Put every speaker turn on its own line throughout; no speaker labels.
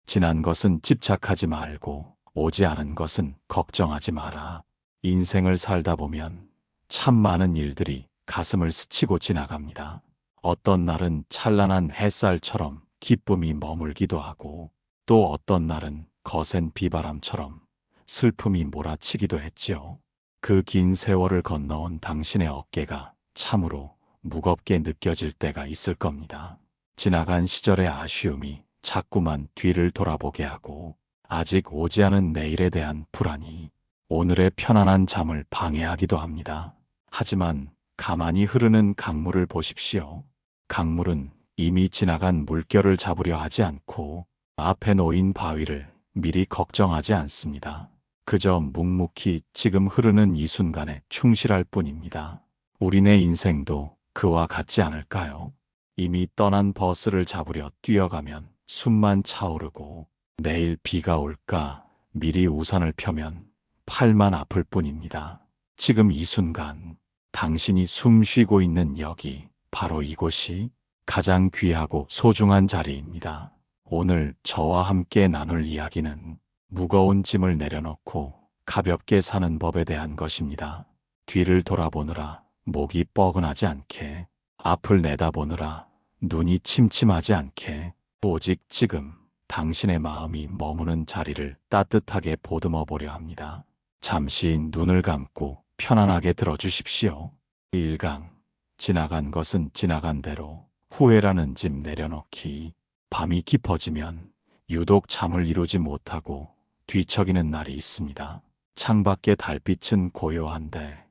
지난 것은 집착하지 말고 오지 않은 것은 걱정하지 마라. 인생을 살다 보면 참 많은 일들이 가슴을 스치고 지나갑니다. 어떤 날은 찬란한 햇살처럼 기쁨이 머물기도 하고 또 어떤 날은 거센 비바람처럼 슬픔이 몰아치기도 했지요. 그 긴 세월을 건너온 당신의 어깨가 참으로 무겁게 느껴질 때가 있을 겁니다. 지나간 시절의 아쉬움이 자꾸만 뒤를 돌아보게 하고 아직 오지 않은 내일에 대한 불안이 오늘의 편안한 잠을 방해하기도 합니다. 하지만 가만히 흐르는 강물을 보십시오. 강물은 이미 지나간 물결을 잡으려 하지 않고 앞에 놓인 바위를 미리 걱정하지 않습니다. 그저 묵묵히 지금 흐르는 이 순간에 충실할 뿐입니다. 우리네 인생도 그와 같지 않을까요? 이미 떠난 버스를 잡으려 뛰어가면 숨만 차오르고 내일 비가 올까 미리 우산을 펴면 팔만 아플 뿐입니다. 지금 이 순간 당신이 숨 쉬고 있는 여기, 바로 이곳이 가장 귀하고 소중한 자리입니다. 오늘 저와 함께 나눌 이야기는 무거운 짐을 내려놓고 가볍게 사는 법에 대한 것입니다. 뒤를 돌아보느라 목이 뻐근하지 않게, 앞을 내다보느라 눈이 침침하지 않게, 오직 지금 당신의 마음이 머무는 자리를 따뜻하게 보듬어 보려 합니다. 잠시 눈을 감고 편안하게 들어주십시오. 1강. 지나간 것은 지나간 대로 후회라는 짐 내려놓기. 밤이 깊어지면 유독 잠을 이루지 못하고 뒤척이는 날이 있습니다. 창밖의 달빛은 고요한데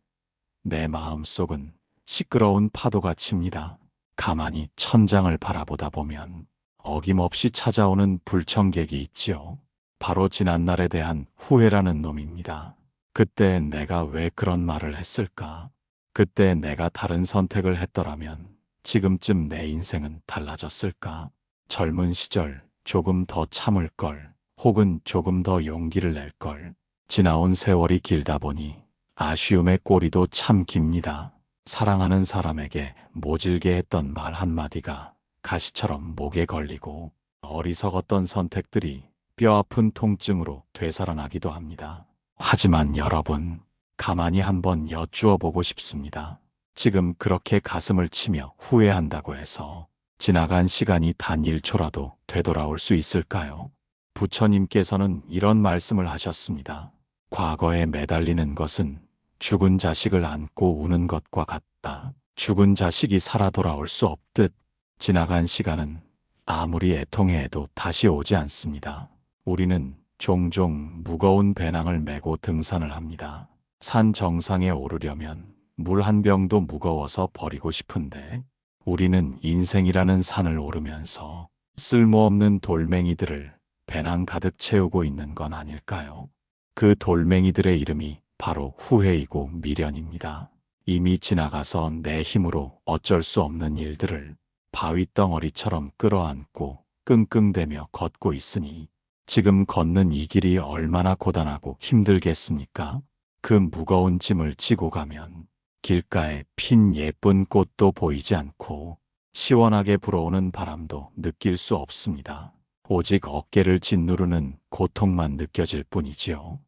내 마음속은 시끄러운 파도가 칩니다. 가만히 천장을 바라보다 보면 어김없이 찾아오는 불청객이 있지요. 바로 지난날에 대한 후회라는 놈입니다. 그때 내가 왜 그런 말을 했을까? 그때 내가 다른 선택을 했더라면 지금쯤 내 인생은 달라졌을까? 젊은 시절 조금 더 참을 걸, 혹은 조금 더 용기를 낼 걸. 지나온 세월이 길다 보니 아쉬움의 꼬리도 참 깁니다. 사랑하는 사람에게 모질게 했던 말 한마디가 가시처럼 목에 걸리고 어리석었던 선택들이 뼈아픈 통증으로 되살아나기도 합니다. 하지만 여러분, 가만히 한번 여쭈어 보고 싶습니다. 지금 그렇게 가슴을 치며 후회한다고 해서 지나간 시간이 단 1초라도 되돌아올 수 있을까요? 부처님께서는 이런 말씀을 하셨습니다. 과거에 매달리는 것은 죽은 자식을 안고 우는 것과 같다. 죽은 자식이 살아 돌아올 수 없듯 지나간 시간은 아무리 애통해도 다시 오지 않습니다. 우리는 종종 무거운 배낭을 메고 등산을 합니다. 산 정상에 오르려면 물 한 병도 무거워서 버리고 싶은데 우리는 인생이라는 산을 오르면서 쓸모없는 돌멩이들을 배낭 가득 채우고 있는 건 아닐까요? 그 돌멩이들의 이름이 바로 후회이고 미련입니다. 이미 지나가서 내 힘으로 어쩔 수 없는 일들을 바위덩어리처럼 끌어안고 끙끙대며 걷고 있으니 지금 걷는 이 길이 얼마나 고단하고 힘들겠습니까? 그 무거운 짐을 지고 가면 길가에 핀 예쁜 꽃도 보이지 않고 시원하게 불어오는 바람도 느낄 수 없습니다. 오직 어깨를 짓누르는 고통만 느껴질 뿐이지요.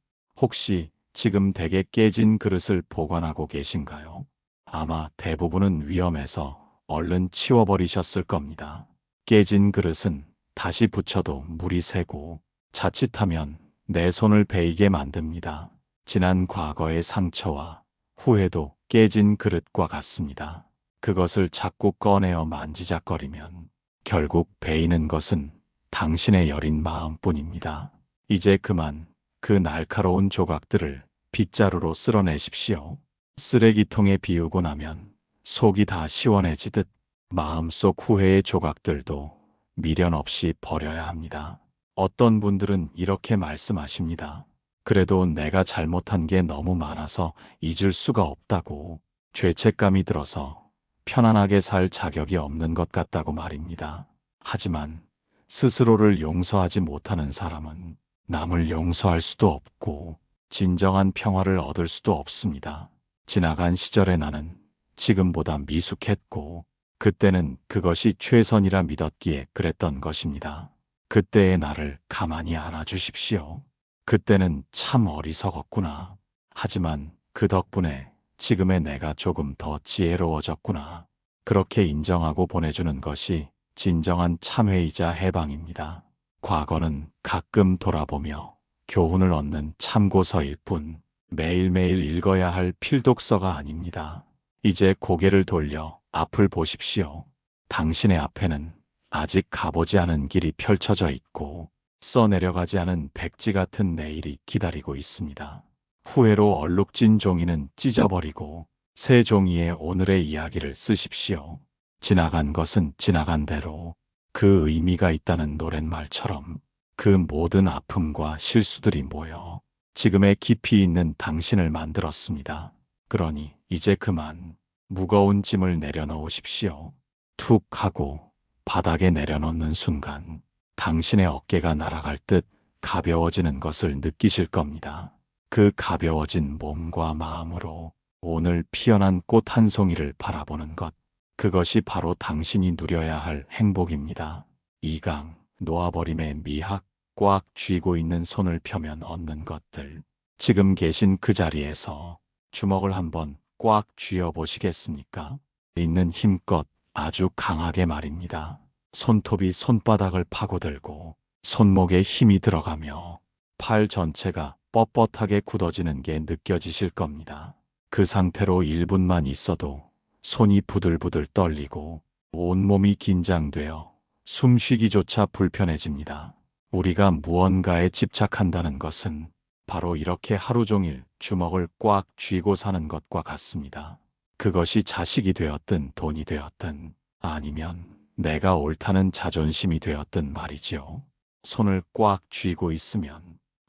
혹시 지금 댁에 깨진 그릇을 보관하고 계신가요? 아마 대부분은 위험해서 얼른 치워버리셨을 겁니다. 깨진 그릇은 다시 붙여도 물이 새고 자칫하면 내 손을 베이게 만듭니다. 지난 과거의 상처와 후회도 깨진 그릇과 같습니다. 그것을 자꾸 꺼내어 만지작거리면 결국 베이는 것은 당신의 여린 마음뿐입니다. 이제 그만 그 날카로운 조각들을 빗자루로 쓸어내십시오. 쓰레기통에 비우고 나면 속이 다 시원해지듯 마음속 후회의 조각들도 미련 없이 버려야 합니다. 어떤 분들은 이렇게 말씀하십니다. 그래도 내가 잘못한 게 너무 많아서 잊을 수가 없다고, 죄책감이 들어서 편안하게 살 자격이 없는 것 같다고 말입니다. 하지만 스스로를 용서하지 못하는 사람은 남을 용서할 수도 없고 진정한 평화를 얻을 수도 없습니다. 지나간 시절의 나는 지금보다 미숙했고 그때는 그것이 최선이라 믿었기에 그랬던 것입니다. 그때의 나를 가만히 안아주십시오. 그때는 참 어리석었구나. 하지만 그 덕분에 지금의 내가 조금 더 지혜로워졌구나. 그렇게 인정하고 보내주는 것이 진정한 참회이자 해방입니다. 과거는 가끔 돌아보며 교훈을 얻는 참고서일 뿐 매일매일 읽어야 할 필독서가 아닙니다. 이제 고개를 돌려 앞을 보십시오. 당신의 앞에는 아직 가보지 않은 길이 펼쳐져 있고 써내려가지 않은 백지 같은 내일이 기다리고 있습니다. 후회로 얼룩진 종이는 찢어버리고 새 종이에 오늘의 이야기를 쓰십시오. 지나간 것은 지나간 대로 그 의미가 있다는 노랫말처럼 그 모든 아픔과 실수들이 모여 지금의 깊이 있는 당신을 만들었습니다. 그러니 이제 그만 무거운 짐을 내려놓으십시오. 툭 하고 바닥에 내려놓는 순간 당신의 어깨가 날아갈 듯 가벼워지는 것을 느끼실 겁니다. 그 가벼워진 몸과 마음으로 오늘 피어난 꽃 한 송이를 바라보는 것, 그것이 바로 당신이 누려야 할 행복입니다. 2강, 놓아버림의 미학, 꽉 쥐고 있는 손을 펴면 얻는 것들. 지금 계신 그 자리에서 주먹을 한번 꽉 쥐어 보시겠습니까? 있는 힘껏 아주 강하게 말입니다. 손톱이 손바닥을 파고들고 손목에 힘이 들어가며 팔 전체가 뻣뻣하게 굳어지는 게 느껴지실 겁니다. 그 상태로 1분만 있어도 손이 부들부들 떨리고 온몸이 긴장되어 숨쉬기조차 불편해집니다. 우리가 무언가에 집착한다는 것은 바로 이렇게 하루 종일 주먹을 꽉 쥐고 사는 것과 같습니다. 그것이 자식이 되었든 돈이 되었든 아니면 내가 옳다는 자존심이 되었든 말이지요. 손을 꽉 쥐고 있으면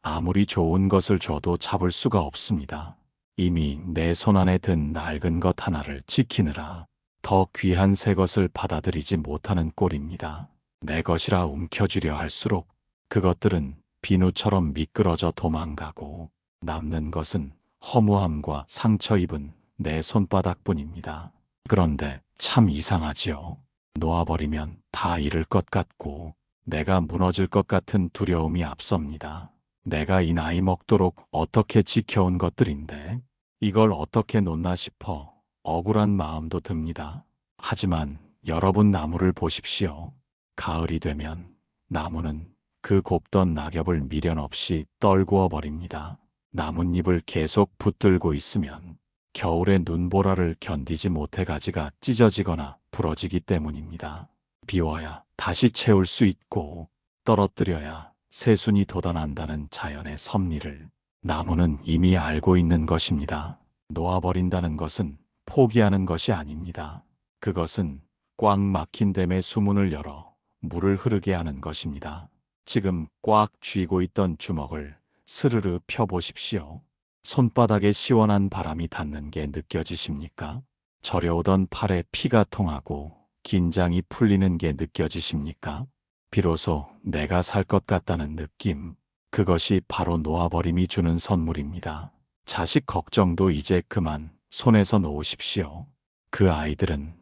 아무리 좋은 것을 줘도 잡을 수가 없습니다. 이미 내 손 안에 든 낡은 것 하나를 지키느라 더 귀한 새 것을 받아들이지 못하는 꼴입니다. 내 것이라 움켜쥐려 할수록 그것들은 비누처럼 미끄러져 도망가고 남는 것은 허무함과 상처 입은 내 손바닥뿐입니다. 그런데 참 이상하지요. 놓아버리면 다 잃을 것 같고 내가 무너질 것 같은 두려움이 앞섭니다. 내가 이 나이 먹도록 어떻게 지켜온 것들인데 이걸 어떻게 놓나 싶어 억울한 마음도 듭니다. 하지만 여러분 나무를 보십시오. 가을이 되면 나무는 그 곱던 낙엽을 미련 없이 떨구어 버립니다. 나뭇잎을 계속 붙들고 있으면 겨울의 눈보라를 견디지 못해 가지가 찢어지거나 부러지기 때문입니다. 비워야 다시 채울 수 있고 떨어뜨려야 새순이 돋아난다는 자연의 섭리를 나무는 이미 알고 있는 것입니다. 놓아버린다는 것은 포기하는 것이 아닙니다. 그것은 꽉 막힌 댐의 수문을 열어 물을 흐르게 하는 것입니다. 지금 꽉 쥐고 있던 주먹을 스르르 펴보십시오. 손바닥에 시원한 바람이 닿는 게 느껴지십니까? 저려오던 팔에 피가 통하고 긴장이 풀리는 게 느껴지십니까? 비로소 내가 살 것 같다는 느낌, 그것이 바로 놓아버림이 주는 선물입니다. 자식 걱정도 이제 그만 손에서 놓으십시오. 그 아이들은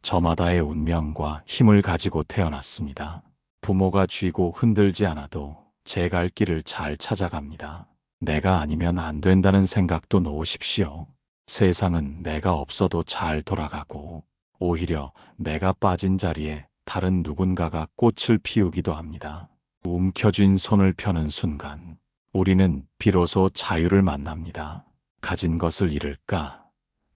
저마다의 운명과 힘을 가지고 태어났습니다. 부모가 쥐고 흔들지 않아도 제 갈 길을 잘 찾아갑니다. 내가 아니면 안 된다는 생각도 놓으십시오. 세상은 내가 없어도 잘 돌아가고 오히려 내가 빠진 자리에 다른 누군가가 꽃을 피우기도 합니다. 움켜쥔 손을 펴는 순간 우리는 비로소 자유를 만납니다. 가진 것을 잃을까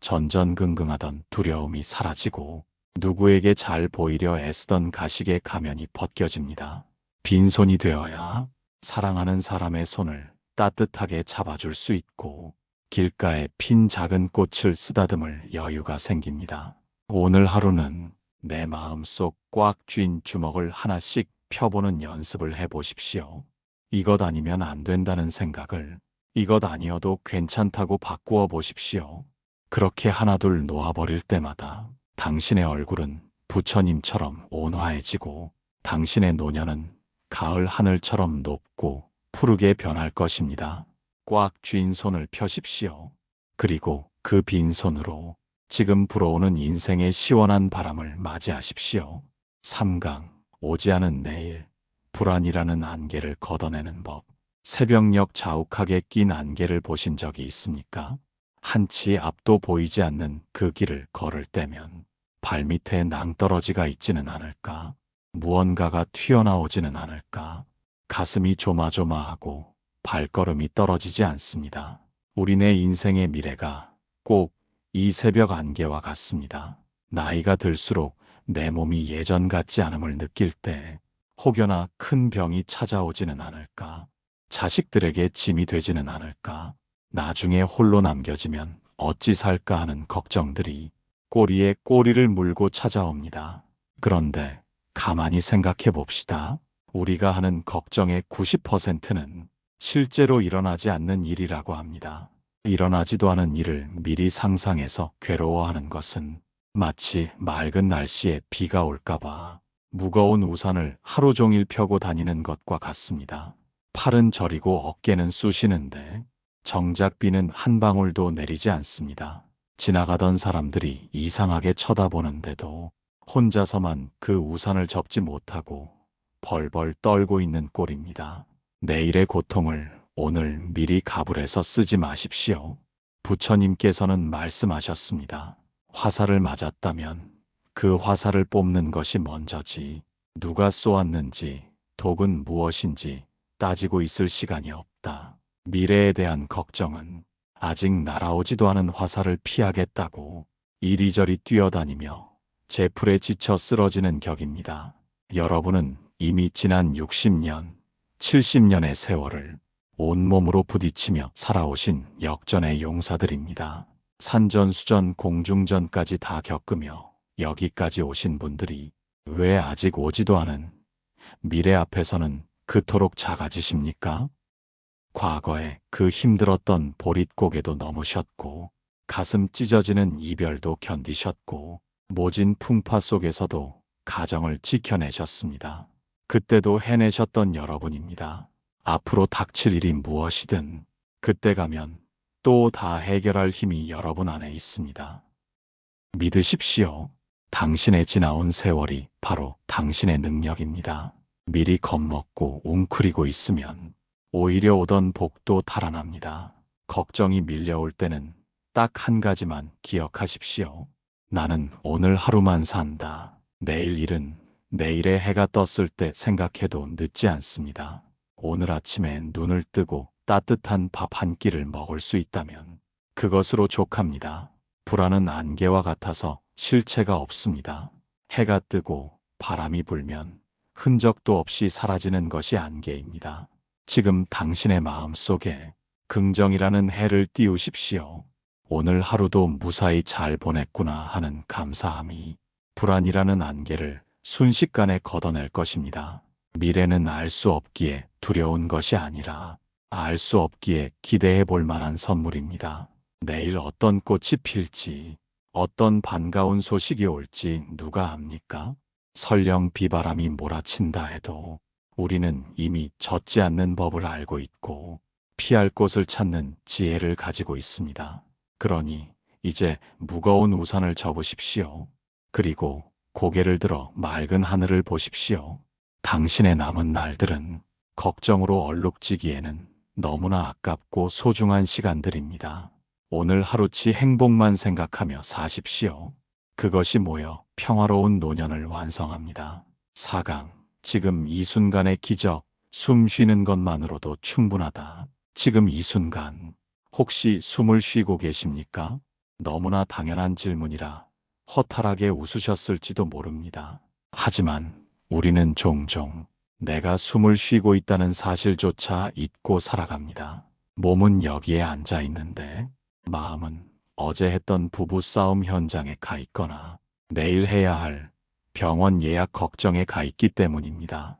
전전긍긍하던 두려움이 사라지고 누구에게 잘 보이려 애쓰던 가식의 가면이 벗겨집니다. 빈손이 되어야 사랑하는 사람의 손을 따뜻하게 잡아줄 수 있고 길가에 핀 작은 꽃을 쓰다듬을 여유가 생깁니다. 오늘 하루는 내 마음속 꽉 쥔 주먹을 하나씩 펴보는 연습을 해보십시오. 이것 아니면 안 된다는 생각을 이것 아니어도 괜찮다고 바꾸어 보십시오. 그렇게 하나둘 놓아버릴 때마다 당신의 얼굴은 부처님처럼 온화해지고 당신의 노년은 가을 하늘처럼 높고 푸르게 변할 것입니다. 꽉 쥔 손을 펴십시오. 그리고 그 빈손으로 지금 불어오는 인생의 시원한 바람을 맞이하십시오. 3강, 오지 않은 내일. 불안이라는 안개를 걷어내는 법. 새벽녘 자욱하게 낀 안개를 보신 적이 있습니까? 한치 앞도 보이지 않는 그 길을 걸을 때면 발밑에 낭떠러지가 있지는 않을까? 무언가가 튀어나오지는 않을까? 가슴이 조마조마하고 발걸음이 떨어지지 않습니다. 우리네 인생의 미래가 꼭 이 새벽 안개와 같습니다. 나이가 들수록 내 몸이 예전 같지 않음을 느낄 때 혹여나 큰 병이 찾아오지는 않을까? 자식들에게 짐이 되지는 않을까? 나중에 홀로 남겨지면 어찌 살까 하는 걱정들이 꼬리에 꼬리를 물고 찾아옵니다. 그런데 가만히 생각해 봅시다. 우리가 하는 걱정의 90%는 실제로 일어나지 않는 일이라고 합니다. 일어나지도 않은 일을 미리 상상해서 괴로워하는 것은 마치 맑은 날씨에 비가 올까봐 무거운 우산을 하루 종일 펴고 다니는 것과 같습니다. 팔은 저리고 어깨는 쑤시는데 정작 비는 한 방울도 내리지 않습니다. 지나가던 사람들이 이상하게 쳐다보는데도 혼자서만 그 우산을 접지 못하고 벌벌 떨고 있는 꼴입니다. 내일의 고통을 오늘 미리 가불해서 쓰지 마십시오. 부처님께서는 말씀하셨습니다. 화살을 맞았다면 그 화살을 뽑는 것이 먼저지 누가 쏘았는지 독은 무엇인지 따지고 있을 시간이 없다. 미래에 대한 걱정은 아직 날아오지도 않은 화살을 피하겠다고 이리저리 뛰어다니며 제풀에 지쳐 쓰러지는 격입니다. 여러분은 이미 지난 60년, 70년의 세월을 온몸으로 부딪히며 살아오신 역전의 용사들입니다. 산전수전 공중전까지 다 겪으며 여기까지 오신 분들이 왜 아직 오지도 않은 미래 앞에서는 그토록 작아지십니까? 과거에 그 힘들었던 보릿고개도 넘으셨고 가슴 찢어지는 이별도 견디셨고 모진 풍파 속에서도 가정을 지켜내셨습니다. 그때도 해내셨던 여러분입니다. 앞으로 닥칠 일이 무엇이든 그때 가면 또 다 해결할 힘이 여러분 안에 있습니다. 믿으십시오. 당신의 지나온 세월이 바로 당신의 능력입니다. 미리 겁먹고 웅크리고 있으면 오히려 오던 복도 달아납니다. 걱정이 밀려올 때는 딱 한 가지만 기억하십시오. 나는 오늘 하루만 산다. 내일 일은 내일의 해가 떴을 때 생각해도 늦지 않습니다. 오늘 아침에 눈을 뜨고 따뜻한 밥 한 끼를 먹을 수 있다면 그것으로 족합니다. 불안은 안개와 같아서 실체가 없습니다. 해가 뜨고 바람이 불면 흔적도 없이 사라지는 것이 안개입니다. 지금 당신의 마음 속에 긍정이라는 해를 띄우십시오. 오늘 하루도 무사히 잘 보냈구나 하는 감사함이 불안이라는 안개를 순식간에 걷어낼 것입니다. 미래는 알 수 없기에 두려운 것이 아니라 알 수 없기에 기대해 볼 만한 선물입니다. 내일 어떤 꽃이 필지, 어떤 반가운 소식이 올지 누가 압니까? 설령 비바람이 몰아친다 해도 우리는 이미 젖지 않는 법을 알고 있고 피할 곳을 찾는 지혜를 가지고 있습니다. 그러니 이제 무거운 우산을 접으십시오. 그리고 고개를 들어 맑은 하늘을 보십시오. 당신의 남은 날들은 걱정으로 얼룩지기에는 너무나 아깝고 소중한 시간들입니다. 오늘 하루치 행복만 생각하며 사십시오. 그것이 모여 평화로운 노년을 완성합니다. 4강, 지금 이 순간의 기적, 숨 쉬는 것만으로도 충분하다. 지금 이 순간, 혹시 숨을 쉬고 계십니까? 너무나 당연한 질문이라 허탈하게 웃으셨을지도 모릅니다. 하지만 우리는 종종 내가 숨을 쉬고 있다는 사실조차 잊고 살아갑니다. 몸은 여기에 앉아 있는데 마음은 어제 했던 부부싸움 현장에 가 있거나 내일 해야 할 병원 예약 걱정에 가 있기 때문입니다.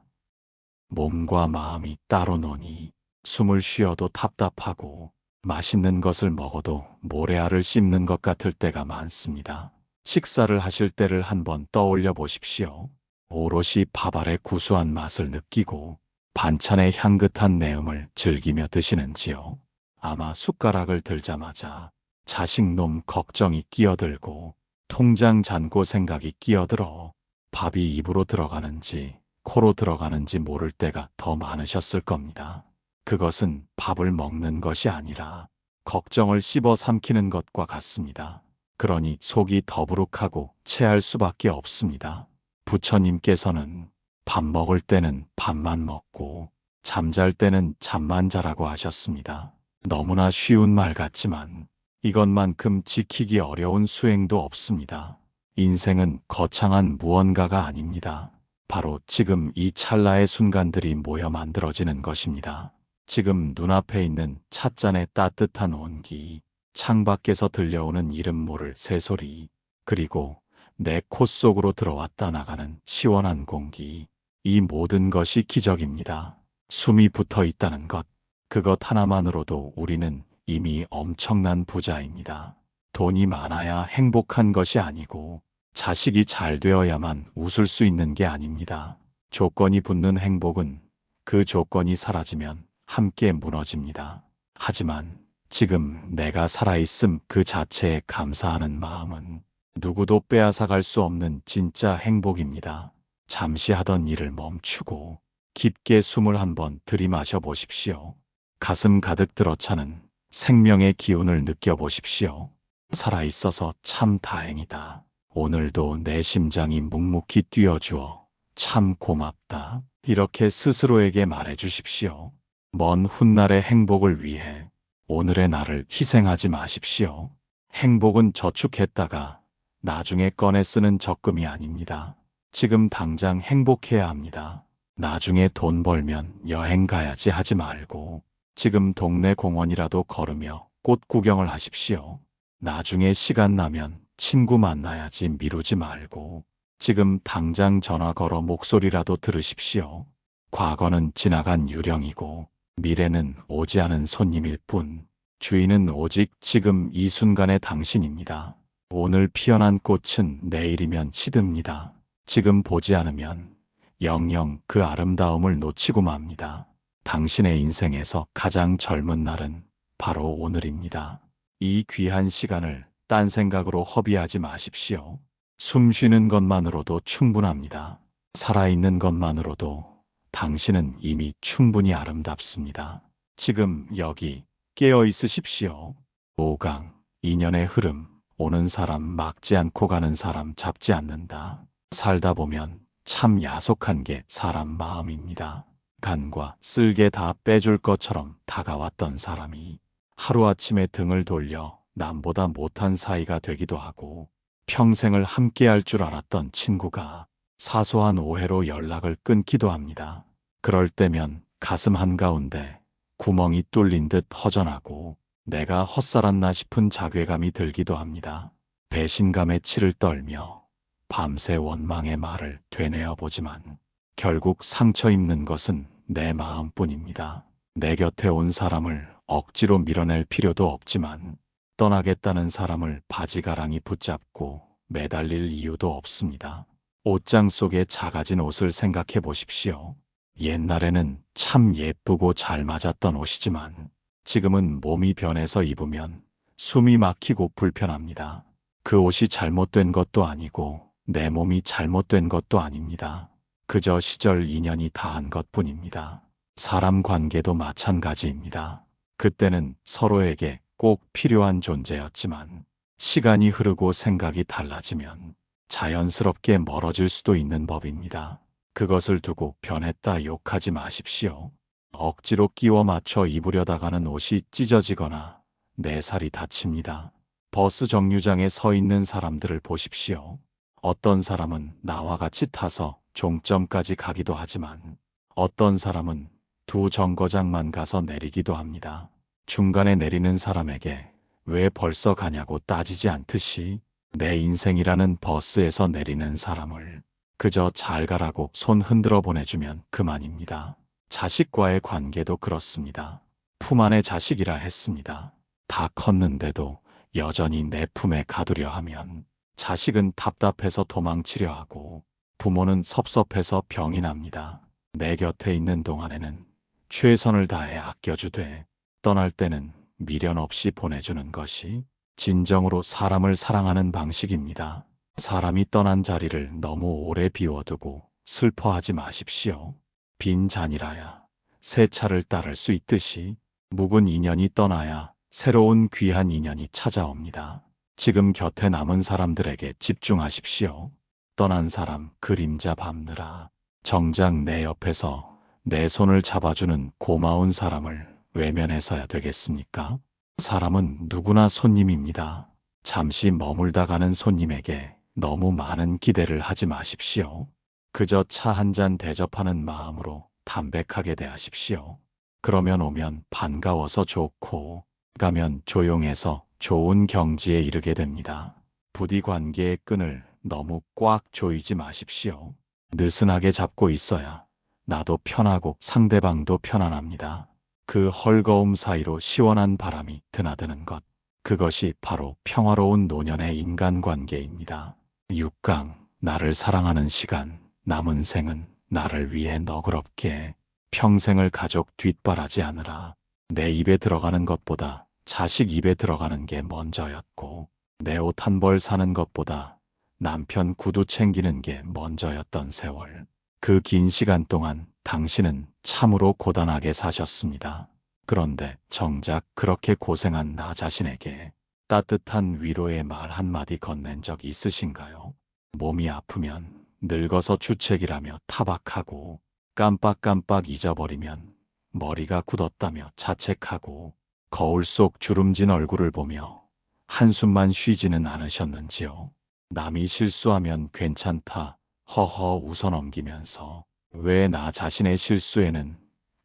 몸과 마음이 따로 노니 숨을 쉬어도 답답하고 맛있는 것을 먹어도 모래알을 씹는 것 같을 때가 많습니다. 식사를 하실 때를 한번 떠올려 보십시오. 오롯이 밥알의 구수한 맛을 느끼고 반찬의 향긋한 내음을 즐기며 드시는지요? 아마 숟가락을 들자마자 자식놈 걱정이 끼어들고 통장 잔고 생각이 끼어들어 밥이 입으로 들어가는지 코로 들어가는지 모를 때가 더 많으셨을 겁니다. 그것은 밥을 먹는 것이 아니라 걱정을 씹어 삼키는 것과 같습니다. 그러니 속이 더부룩하고 체할 수밖에 없습니다. 부처님께서는 밥 먹을 때는 밥만 먹고 잠잘 때는 잠만 자라고 하셨습니다. 너무나 쉬운 말 같지만 이것만큼 지키기 어려운 수행도 없습니다. 인생은 거창한 무언가가 아닙니다. 바로 지금 이 찰나의 순간들이 모여 만들어지는 것입니다. 지금 눈앞에 있는 찻잔의 따뜻한 온기, 창밖에서 들려오는 이름 모를 새소리, 그리고 내 코 속으로 들어왔다 나가는 시원한 공기, 이 모든 것이 기적입니다. 숨이 붙어 있다는 것, 그것 하나만으로도 우리는 이미 엄청난 부자입니다. 돈이 많아야 행복한 것이 아니고 자식이 잘 되어야만 웃을 수 있는 게 아닙니다. 조건이 붙는 행복은 그 조건이 사라지면 함께 무너집니다. 하지만 지금 내가 살아있음 그 자체에 감사하는 마음은 누구도 빼앗아갈 수 없는 진짜 행복입니다. 잠시 하던 일을 멈추고 깊게 숨을 한번 들이마셔 보십시오. 가슴 가득 들어차는 생명의 기운을 느껴보십시오. 살아있어서 참 다행이다. 오늘도 내 심장이 묵묵히 뛰어주어 참 고맙다. 이렇게 스스로에게 말해주십시오. 먼 훗날의 행복을 위해 오늘의 나를 희생하지 마십시오. 행복은 저축했다가 나중에 꺼내 쓰는 적금이 아닙니다. 지금 당장 행복해야 합니다. 나중에 돈 벌면 여행 가야지 하지 말고 지금 동네 공원이라도 걸으며 꽃 구경을 하십시오. 나중에 시간 나면 친구 만나야지 미루지 말고 지금 당장 전화 걸어 목소리라도 들으십시오. 과거는 지나간 유령이고 미래는 오지 않은 손님일 뿐 주인은 오직 지금 이 순간의 당신입니다. 오늘 피어난 꽃은 내일이면 시듭니다. 지금 보지 않으면 영영 그 아름다움을 놓치고 맙니다. 당신의 인생에서 가장 젊은 날은 바로 오늘입니다. 이 귀한 시간을 딴 생각으로 허비하지 마십시오. 숨 쉬는 것만으로도 충분합니다. 살아있는 것만으로도 당신은 이미 충분히 아름답습니다. 지금 여기 깨어 있으십시오. 5강, 인연의 흐름. 오는 사람 막지 않고 가는 사람 잡지 않는다. 살다 보면 참 야속한 게 사람 마음입니다. 간과 쓸개 다 빼줄 것처럼 다가왔던 사람이 하루아침에 등을 돌려 남보다 못한 사이가 되기도 하고 평생을 함께할 줄 알았던 친구가 사소한 오해로 연락을 끊기도 합니다. 그럴 때면 가슴 한가운데 구멍이 뚫린 듯 허전하고 내가 헛살았나 싶은 자괴감이 들기도 합니다. 배신감에 치를 떨며 밤새 원망의 말을 되뇌어 보지만 결국 상처 입는 것은 내 마음뿐입니다. 내 곁에 온 사람을 억지로 밀어낼 필요도 없지만 떠나겠다는 사람을 바지가랑이 붙잡고 매달릴 이유도 없습니다. 옷장 속에 작아진 옷을 생각해 보십시오. 옛날에는 참 예쁘고 잘 맞았던 옷이지만 지금은 몸이 변해서 입으면 숨이 막히고 불편합니다. 그 옷이 잘못된 것도 아니고 내 몸이 잘못된 것도 아닙니다. 그저 시절 인연이 다한 것뿐입니다. 사람 관계도 마찬가지입니다. 그때는 서로에게 꼭 필요한 존재였지만 시간이 흐르고 생각이 달라지면 자연스럽게 멀어질 수도 있는 법입니다. 그것을 두고 변했다 욕하지 마십시오. 억지로 끼워 맞춰 입으려다가는 옷이 찢어지거나 내 살이 다칩니다. 버스 정류장에 서 있는 사람들을 보십시오. 어떤 사람은 나와 같이 타서 종점까지 가기도 하지만 어떤 사람은 두 정거장만 가서 내리기도 합니다. 중간에 내리는 사람에게 왜 벌써 가냐고 따지지 않듯이 내 인생이라는 버스에서 내리는 사람을 그저 잘 가라고 손 흔들어 보내주면 그만입니다. 자식과의 관계도 그렇습니다. 품 안의 자식이라 했습니다. 다 컸는데도 여전히 내 품에 가두려 하면 자식은 답답해서 도망치려 하고 부모는 섭섭해서 병이 납니다. 내 곁에 있는 동안에는 최선을 다해 아껴주되 떠날 때는 미련 없이 보내주는 것이 진정으로 사람을 사랑하는 방식입니다. 사람이 떠난 자리를 너무 오래 비워두고 슬퍼하지 마십시오. 빈 잔이라야 새 차를 따를 수 있듯이 묵은 인연이 떠나야 새로운 귀한 인연이 찾아옵니다. 지금 곁에 남은 사람들에게 집중하십시오. 떠난 사람 그림자 밟느라 정작 내 옆에서 내 손을 잡아주는 고마운 사람을 외면해서야 되겠습니까? 사람은 누구나 손님입니다. 잠시 머물다 가는 손님에게 너무 많은 기대를 하지 마십시오. 그저 차 한 잔 대접하는 마음으로 담백하게 대하십시오. 그러면 오면 반가워서 좋고 가면 조용해서 좋은 경지에 이르게 됩니다. 부디 관계의 끈을 너무 꽉 조이지 마십시오. 느슨하게 잡고 있어야 나도 편하고 상대방도 편안합니다. 그 헐거움 사이로 시원한 바람이 드나드는 것. 그것이 바로 평화로운 노년의 인간관계입니다. 6강, 나를 사랑하는 시간, 남은 생은 나를 위해 너그럽게 평생을 가족 뒷바라지 않으라. 내 입에 들어가는 것보다 자식 입에 들어가는 게 먼저였고, 내 옷 한 벌 사는 것보다 남편 구두 챙기는 게 먼저였던 세월. 그 긴 시간 동안 당신은 참으로 고단하게 사셨습니다. 그런데 정작 그렇게 고생한 나 자신에게 따뜻한 위로의 말 한마디 건넨 적 있으신가요? 몸이 아프면 늙어서 주책이라며 타박하고 깜빡깜빡 잊어버리면 머리가 굳었다며 자책하고 거울 속 주름진 얼굴을 보며 한숨만 쉬지는 않으셨는지요? 남이 실수하면 괜찮다 허허 웃어넘기면서 왜 나 자신의 실수에는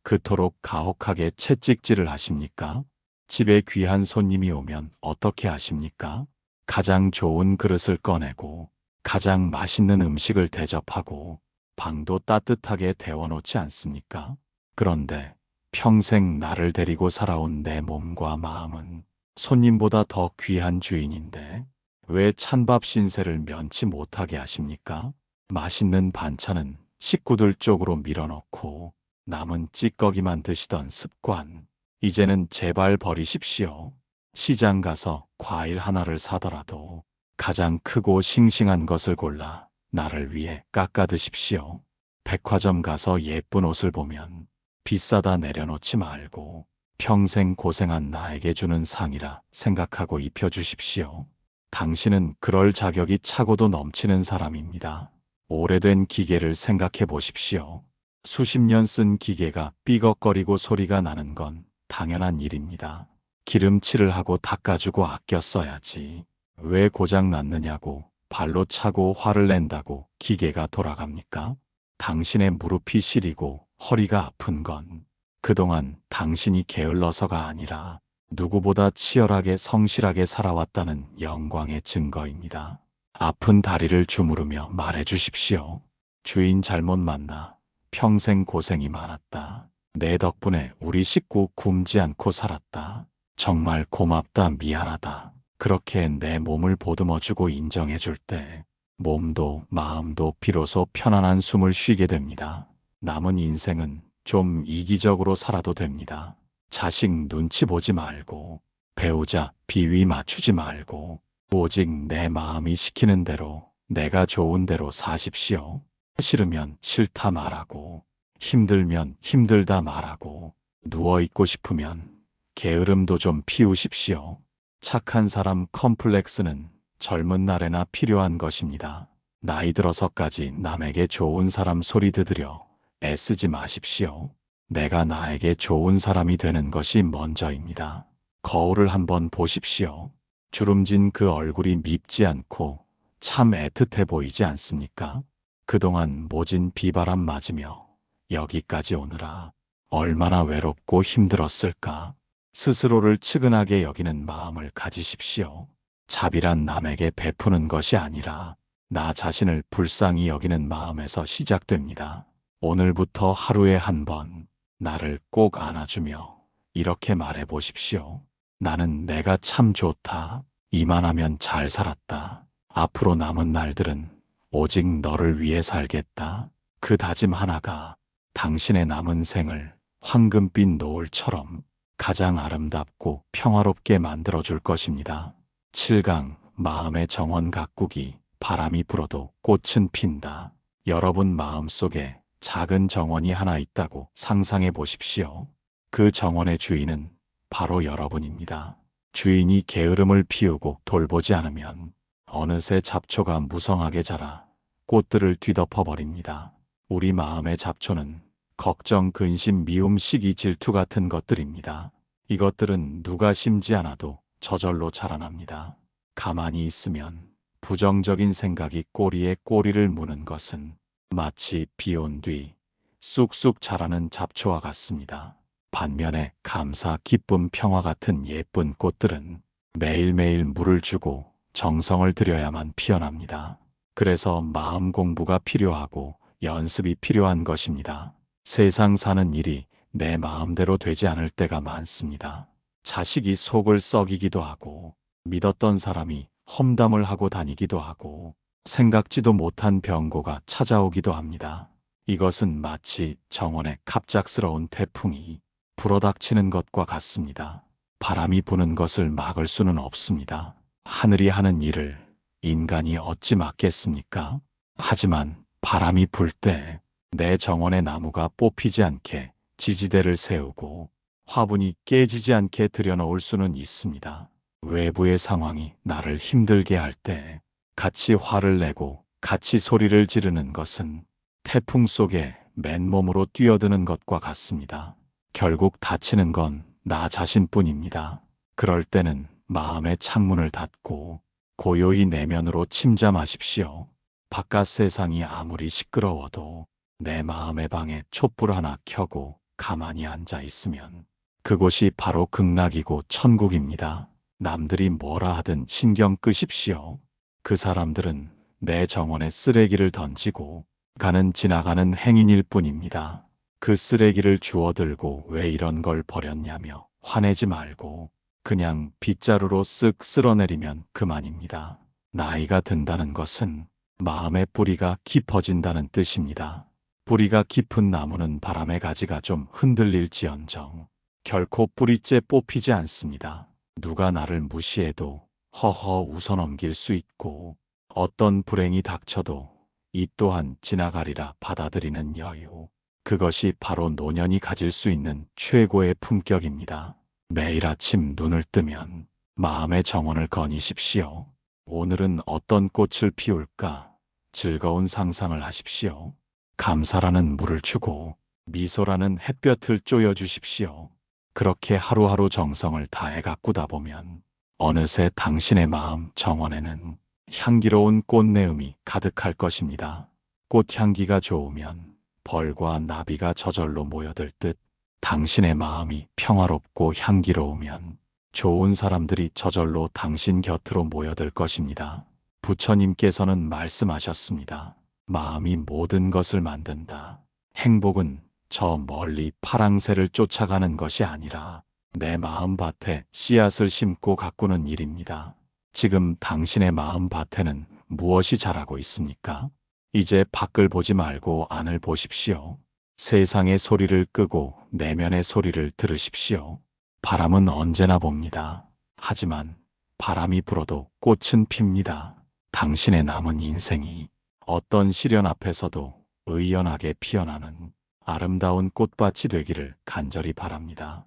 그토록 가혹하게 채찍질을 하십니까? 집에 귀한 손님이 오면 어떻게 하십니까? 가장 좋은 그릇을 꺼내고 가장 맛있는 음식을 대접하고 방도 따뜻하게 데워놓지 않습니까? 그런데 평생 나를 데리고 살아온 내 몸과 마음은 손님보다 더 귀한 주인인데 왜 찬밥 신세를 면치 못하게 하십니까? 맛있는 반찬은 식구들 쪽으로 밀어넣고 남은 찌꺼기만 드시던 습관, 이제는 제발 버리십시오. 시장 가서 과일 하나를 사더라도 가장 크고 싱싱한 것을 골라 나를 위해 깎아 드십시오. 백화점 가서 예쁜 옷을 보면 비싸다 내려놓지 말고 평생 고생한 나에게 주는 상이라 생각하고 입혀주십시오. 당신은 그럴 자격이 차고도 넘치는 사람입니다. 오래된 기계를 생각해 보십시오. 수십 년 쓴 기계가 삐걱거리고 소리가 나는 건 당연한 일입니다. 기름칠을 하고 닦아주고 아껴 써야지. 왜 고장 났느냐고 발로 차고 화를 낸다고 기계가 돌아갑니까? 당신의 무릎이 시리고 허리가 아픈 건 그동안 당신이 게을러서가 아니라 누구보다 치열하게 성실하게 살아왔다는 영광의 증거입니다. 아픈 다리를 주무르며 말해 주십시오. 주인 잘못 만나 평생 고생이 많았다. 내 덕분에 우리 식구 굶지 않고 살았다. 정말 고맙다 미안하다. 그렇게 내 몸을 보듬어주고 인정해줄 때 몸도 마음도 비로소 편안한 숨을 쉬게 됩니다. 남은 인생은 좀 이기적으로 살아도 됩니다. 자식 눈치 보지 말고 배우자 비위 맞추지 말고 오직 내 마음이 시키는 대로 내가 좋은 대로 사십시오. 싫으면 싫다 말하고 힘들면 힘들다 말하고 누워있고 싶으면 게으름도 좀 피우십시오. 착한 사람 컴플렉스는 젊은 날에나 필요한 것입니다. 나이 들어서까지 남에게 좋은 사람 소리 들으려 애쓰지 마십시오. 내가 나에게 좋은 사람이 되는 것이 먼저입니다. 거울을 한번 보십시오. 주름진 그 얼굴이 밉지 않고 참 애틋해 보이지 않습니까? 그동안 모진 비바람 맞으며 여기까지 오느라 얼마나 외롭고 힘들었을까? 스스로를 측은하게 여기는 마음을 가지십시오. 자비란 남에게 베푸는 것이 아니라 나 자신을 불쌍히 여기는 마음에서 시작됩니다. 오늘부터 하루에 한 번 나를 꼭 안아주며 이렇게 말해 보십시오. 나는 내가 참 좋다. 이만하면 잘 살았다. 앞으로 남은 날들은 오직 너를 위해 살겠다. 그 다짐 하나가 당신의 남은 생을 황금빛 노을처럼 가장 아름답고 평화롭게 만들어줄 것입니다. 7강 마음의 정원 가꾸기. 바람이 불어도 꽃은 핀다. 여러분 마음속에 작은 정원이 하나 있다고 상상해 보십시오. 그 정원의 주인은 바로 여러분입니다. 주인이 게으름을 피우고 돌보지 않으면 어느새 잡초가 무성하게 자라 꽃들을 뒤덮어 버립니다. 우리 마음의 잡초는 걱정, 근심, 미움, 시기, 질투 같은 것들입니다. 이것들은 누가 심지 않아도 저절로 자라납니다. 가만히 있으면 부정적인 생각이 꼬리에 꼬리를 무는 것은 마치 비 온 뒤 쑥쑥 자라는 잡초와 같습니다. 반면에 감사, 기쁨, 평화 같은 예쁜 꽃들은 매일매일 물을 주고 정성을 들여야만 피어납니다. 그래서 마음 공부가 필요하고 연습이 필요한 것입니다. 세상 사는 일이 내 마음대로 되지 않을 때가 많습니다. 자식이 속을 썩이기도 하고 믿었던 사람이 험담을 하고 다니기도 하고 생각지도 못한 병고가 찾아오기도 합니다. 이것은 마치 정원에 갑작스러운 태풍이 불어닥치는 것과 같습니다. 바람이 부는 것을 막을 수는 없습니다. 하늘이 하는 일을 인간이 어찌 막겠습니까? 하지만 바람이 불 때 내 정원의 나무가 뽑히지 않게 지지대를 세우고 화분이 깨지지 않게 들여놓을 수는 있습니다. 외부의 상황이 나를 힘들게 할 때 같이 화를 내고 같이 소리를 지르는 것은 태풍 속에 맨몸으로 뛰어드는 것과 같습니다. 결국 다치는 건 나 자신뿐입니다. 그럴 때는 마음의 창문을 닫고 고요히 내면으로 침잠하십시오. 바깥 세상이 아무리 시끄러워도 내 마음의 방에 촛불 하나 켜고 가만히 앉아 있으면 그곳이 바로 극락이고 천국입니다. 남들이 뭐라 하든 신경 끄십시오. 그 사람들은 내 정원에 쓰레기를 던지고 가는 지나가는 행인일 뿐입니다. 그 쓰레기를 주워들고 왜 이런 걸 버렸냐며 화내지 말고 그냥 빗자루로 쓱 쓸어내리면 그만입니다. 나이가 든다는 것은 마음의 뿌리가 깊어진다는 뜻입니다. 뿌리가 깊은 나무는 바람의 가지가 좀 흔들릴지언정 결코 뿌리째 뽑히지 않습니다. 누가 나를 무시해도 허허 웃어넘길 수 있고 어떤 불행이 닥쳐도 이 또한 지나가리라 받아들이는 여유. 그것이 바로 노년이 가질 수 있는 최고의 품격입니다. 매일 아침 눈을 뜨면 마음의 정원을 거니십시오. 오늘은 어떤 꽃을 피울까 즐거운 상상을 하십시오. 감사라는 물을 주고 미소라는 햇볕을 쪼여주십시오. 그렇게 하루하루 정성을 다해 가꾸다 보면 어느새 당신의 마음 정원에는 향기로운 꽃내음이 가득할 것입니다. 꽃향기가 좋으면 벌과 나비가 저절로 모여들 듯 당신의 마음이 평화롭고 향기로우면 좋은 사람들이 저절로 당신 곁으로 모여들 것입니다. 부처님께서는 말씀하셨습니다. 마음이 모든 것을 만든다. 행복은 저 멀리 파랑새를 쫓아가는 것이 아니라 내 마음밭에 씨앗을 심고 가꾸는 일입니다. 지금 당신의 마음밭에는 무엇이 자라고 있습니까? 이제 밖을 보지 말고 안을 보십시오. 세상의 소리를 끄고 내면의 소리를 들으십시오. 바람은 언제나 봅니다. 하지만 바람이 불어도 꽃은 핍니다. 당신의 남은 인생이 어떤 시련 앞에서도 의연하게 피어나는 아름다운 꽃밭이 되기를 간절히 바랍니다.